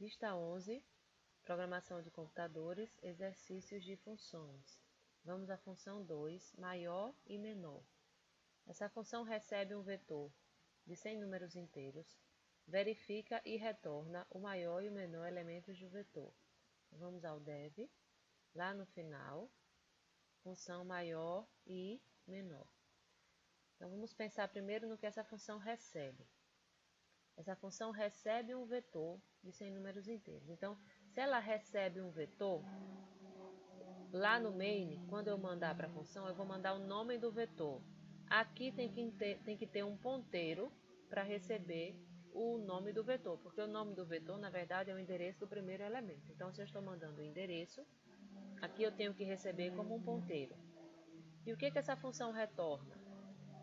Pista 11, programação de computadores, exercícios de funções. Vamos à função 2, maior e menor. Essa função recebe um vetor de 100 números inteiros, verifica e retorna o maior e o menor elementos do vetor. Vamos ao dev, lá no final, função maior e menor. Então vamos pensar primeiro no que essa função recebe. Essa função recebe um vetor de 100 números inteiros. Então, se ela recebe um vetor, lá no main, quando eu mandar para a função, eu vou mandar o nome do vetor. Aqui tem que ter um ponteiro para receber o nome do vetor, porque o nome do vetor, na verdade, é o endereço do primeiro elemento. Então, se eu estou mandando o endereço, aqui eu tenho que receber como um ponteiro. E o que essa função retorna?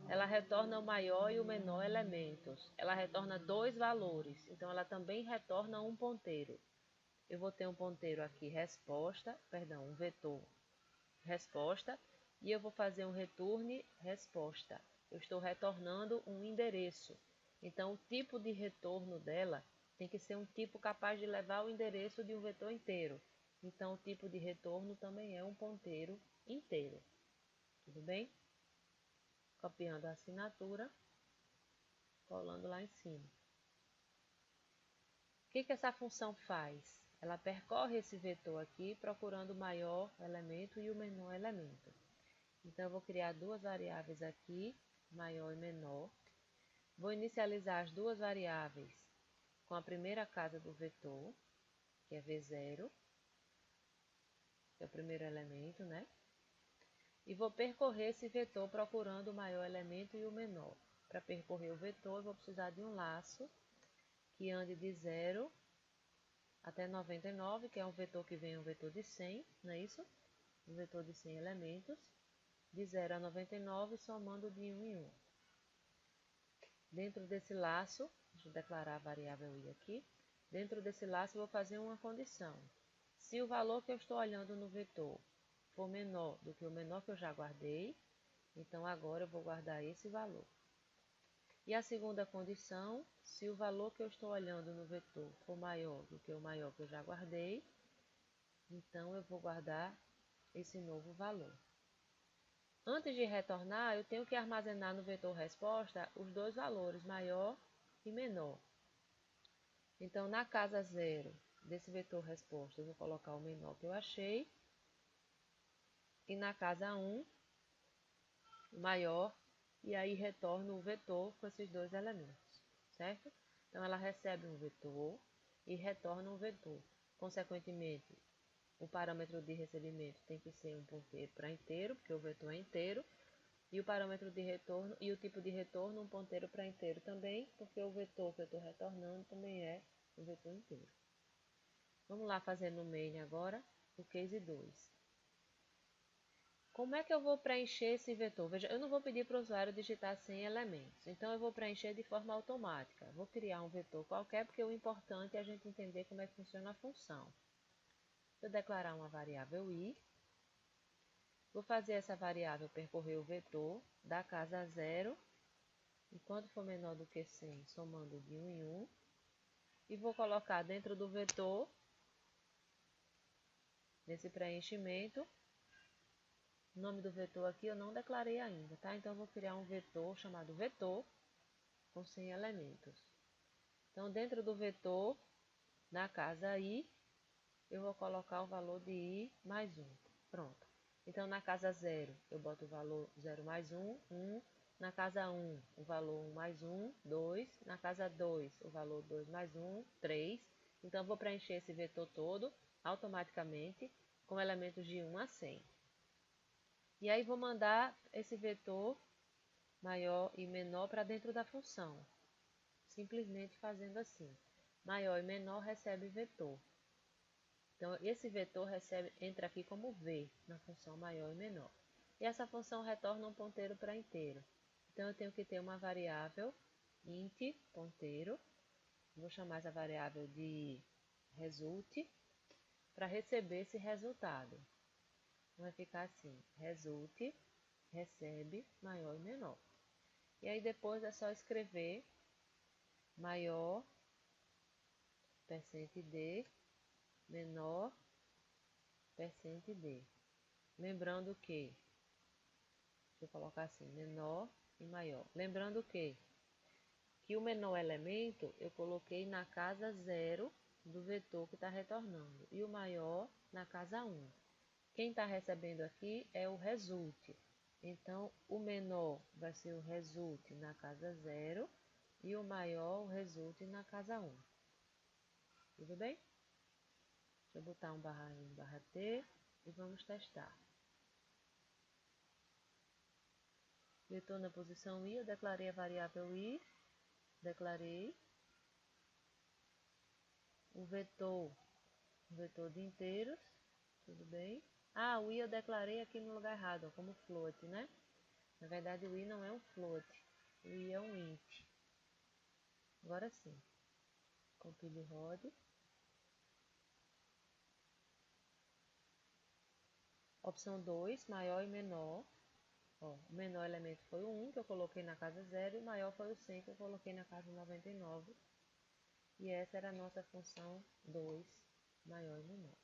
Ela retorna o maior e o menor elementos. Ela retorna dois valores, então ela também retorna um ponteiro. Eu vou ter um ponteiro aqui um vetor resposta, e eu vou fazer um return resposta. Eu estou retornando um endereço. Então o tipo de retorno dela tem que ser um tipo capaz de levar o endereço de um vetor inteiro. Então o tipo de retorno também é um ponteiro inteiro. Tudo bem? Copiando a assinatura, colando lá em cima. O que essa função faz? Ela percorre esse vetor aqui, procurando o maior elemento e o menor elemento. Então, eu vou criar duas variáveis aqui, maior e menor. Vou inicializar as duas variáveis com a primeira casa do vetor, que é V0, que é o primeiro elemento, né? E vou percorrer esse vetor procurando o maior elemento e o menor. Para percorrer o vetor, eu vou precisar de um laço que ande de 0 até 99, que é um vetor que vem um vetor de 100, não é isso? Um vetor de 100 elementos, de 0 a 99, somando de 1 em 1. Dentro desse laço, deixa eu declarar a variável i aqui, dentro desse laço eu vou fazer uma condição. Se o valor que eu estou olhando no vetor for menor do que o menor que eu já guardei, então agora eu vou guardar esse valor. E a segunda condição, se o valor que eu estou olhando no vetor for maior do que o maior que eu já guardei, então eu vou guardar esse novo valor. Antes de retornar, eu tenho que armazenar no vetor resposta os dois valores, maior e menor. Então, na casa 0 desse vetor resposta, eu vou colocar o menor que eu achei. E na casa 1, o maior, e aí retorno o vetor com esses dois elementos, certo? Então, ela recebe um vetor e retorna um vetor. Consequentemente, o parâmetro de recebimento tem que ser um ponteiro para inteiro, porque o vetor é inteiro. E o parâmetro de retorno e o tipo de retorno um ponteiro para inteiro também, porque o vetor que eu estou retornando também é o vetor inteiro. Vamos lá fazer no main agora o case 2. Como é que eu vou preencher esse vetor? Veja, eu não vou pedir para o usuário digitar 100 elementos, então eu vou preencher de forma automática. Vou criar um vetor qualquer, porque o importante é a gente entender como é que funciona a função. Vou declarar uma variável i. Vou fazer essa variável percorrer o vetor da casa 0, enquanto for menor do que 100, somando de 1 em 1. E vou colocar dentro do vetor, nesse preenchimento, o nome do vetor aqui eu não declarei ainda, tá? Então, eu vou criar um vetor chamado vetor, com 100 elementos. Então, dentro do vetor, na casa i, eu vou colocar o valor de i mais 1. Pronto. Então, na casa 0, eu boto o valor 0 mais 1, 1. Na casa 1, o valor 1 mais 1, 2. Na casa 2, o valor 2 mais 1, 3. Então, eu vou preencher esse vetor todo automaticamente com elementos de 1 a 100. E aí, vou mandar esse vetor maior e menor para dentro da função. Simplesmente fazendo assim. Maior e menor recebe vetor. Então, esse vetor entra aqui como v, na função maior e menor. E essa função retorna um ponteiro para inteiro. Então, eu tenho que ter uma variável int ponteiro. Vou chamar essa variável de result para receber esse resultado. Vai ficar assim, result recebe maior e menor. E aí depois é só escrever maior percent_d, menor, percent_d. Lembrando que, deixa eu colocar assim, menor e maior. Lembrando que o menor elemento eu coloquei na casa 0 do vetor que está retornando e o maior na casa 1. Quem está recebendo aqui é o result. Então, o menor vai ser o result na casa 0 e o maior o result na casa 1. Tudo bem? Deixa eu botar um barra N barra T e vamos testar. Vetor na posição I, eu declarei a variável I, declarei. O vetor de inteiros, tudo bem? Ah, o I eu declarei aqui no lugar errado, ó, como float, né? Na verdade o I não é um float, o I é um int. Agora sim, compile e rode. Opção 2, maior e menor. Ó, o menor elemento foi o 1, que eu coloquei na casa 0, e o maior foi o 100, que eu coloquei na casa 99. E essa era a nossa função 2, maior e menor.